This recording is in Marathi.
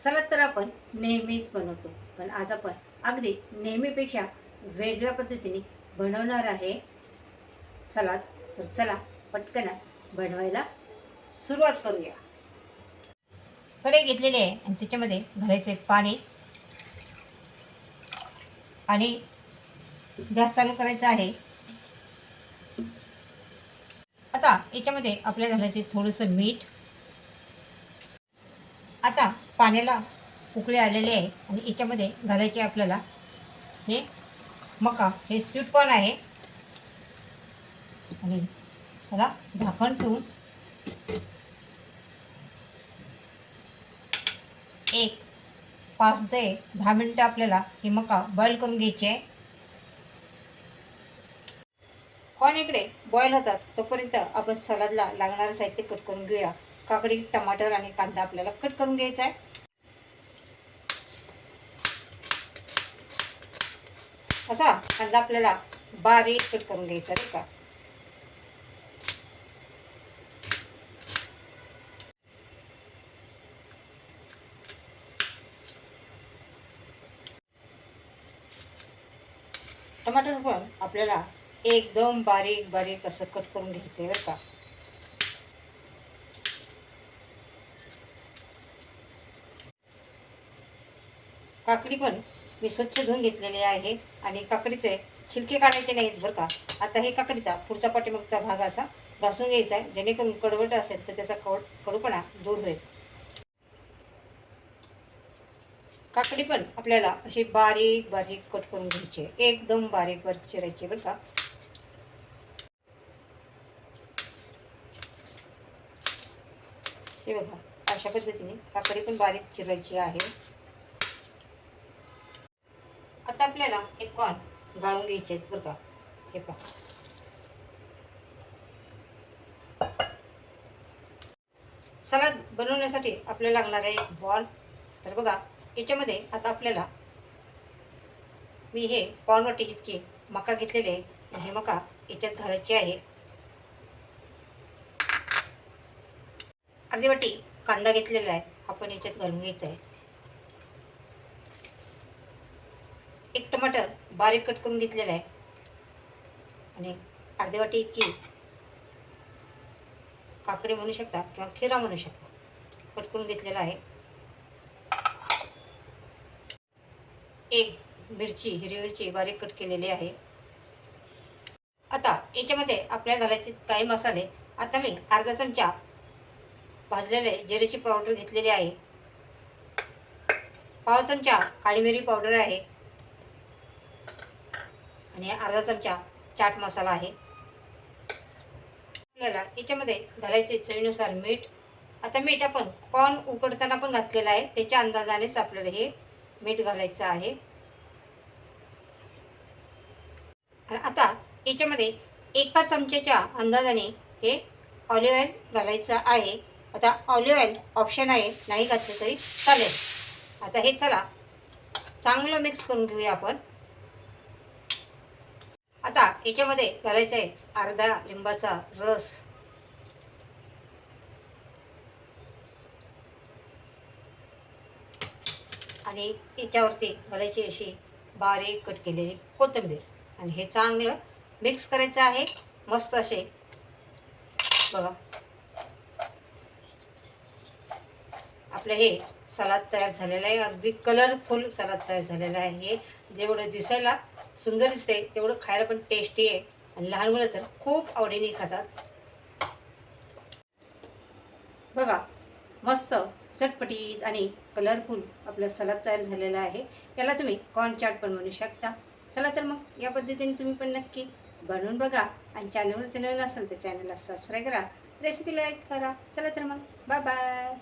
सलाद तर आपण नेहमीच बनवतो, पण आज आपण अगदी नेहमीपेक्षा वेगळ्या पद्धतीने बनवणार आहे सलाद. तर चला पटकन बनवायला सुरुवात करूया. कढई घेतलेली आहे आणि त्याच्यामध्ये घालायचे पाणी आणि गॅस चालू करायचा आहे. आता याच्यामध्ये आपल्याला घालायचे थोडंसं मीठ. आता पाण्याला उकळी आलेले आहे आणि याच्यामध्ये घालायचे आपल्याला हे मका, हे स्वीट कॉर्न आहे आणि त्याला झाकण ठेवून एक 5 ते 10 मिनिटं आपल्याला हे मका बॉईल करून घ्यायचे आहे. कॉर्न इकडे बॉईल होतात तोपर्यंत आपण सलादला लागणारं साहित्य कट करून घेऊया. काकडी, टमाटर आणि कांदा आपल्याला कट करून घ्यायचा आहे. असा कांदा आपल्याला बारीक कट करून घ्यायचा आहे का. टमाटर पण आपल्याला एकदम बारीक बारीक असं कट करून घ्यायचं आहे बरं का. काकडी पण मी स्वच्छ धुवून घेतलेली आहे आणि काकडीचे छिलके काढायचे नाहीत बरं का. आता हे काकडीचा पुढचा पाठीमागचा भाग असा घासून घ्यायचा आहे, जेणेकरून कडवट असेल तर त्याचा कडूपणा दूर होईल. काकडी पण आपल्याला अशी बारीक बारीक कट करून घ्यायची आहे, एकदम बारीक बारीक चिरायची बरं का. हे बघा, अशा पद्धतीने काकडी पण बारीक चिरायची आहे. आता आपल्याला हे कॉर्न गाळून घ्यायचे आहेत बरं का. हे पहा, सलाद बनवण्यासाठी आपल्याला लागणार आहे एक बॉल. तर बघा, याच्यामध्ये आता आपल्याला मी हे पाऊण वाटी इतकी मका घेतलेले आहे. हे मका याच्यात घालायचे आहे. अर्धी वाटी कांदा घेतलेला आहे, आपण याच्यात घालून घ्यायचा आहे. एक टमाटर बारीक कट करून घेतलेला आहे आणि अर्धी वाटी इतकी काकडी म्हणू शकता किंवा खिरा म्हणू शकता, कट करून घेतलेला आहे. एक मिरची, हिरवी मिरची बारीक कट केलेली आहे. आता याच्यामध्ये आपल्याला घालायचे काही मसाले. आता मी अर्धा चमचा भाजलेले जिऱ्याची पावडर घेतलेली आहे. पाव चमचा काळी मिरी पावडर आहे आणि अर्धा चमचा चाट मसाला आहे. आपल्याला याच्यामध्ये घालायचे चवीनुसार मीठ. आता मीठ आपण कॉर्न उकडताना पण घातलेलं आहे, त्याच्या अंदाजानेच आपल्याला हे मीठ घालायचं आहे. आणि आता याच्यामध्ये एका चमच्याच्या अंदाजाने हे ऑलिव्ह ऑइल घालायचं आहे. आता ऑलिव्ह ऑइल ऑप्शन आहे, नाही घातलं तरी चालेल. आता हे चला चांगलं मिक्स करून घेऊया आपण. आता याच्यामध्ये घालायचं आहे अर्धा लिंबाचा रस आणि याच्यावरती घालायची अशी बारीक कट केलेली कोथिंबीर आणि हे चांगलं मिक्स करायचं आहे. मस्त असे बघा, आपलं हे सलाद तयार झालेलं आहे. अगदी कलरफुल सलाद तयार झालेलं आहे. हे जेवढं दिसायला सुंदर दिसते तेवढं खायला पण टेस्टी आहे आणि लहान मुलं तर खूप आवडीने खातात. बघा, मस्त चटपटीत आणि कलरफुल आपलं सलाद तयार झालेलं आहे. याला तुम्ही कॉर्न चाट पण म्हणू शकता. चला तर मग या पद्धतीने तुम्ही पण नक्की बनवून बघा आणि चॅनलवर नवीन असेल तर चॅनलला सबस्क्राईब करा, रेसिपी लाईक करा. चला तर मग बाय बाय.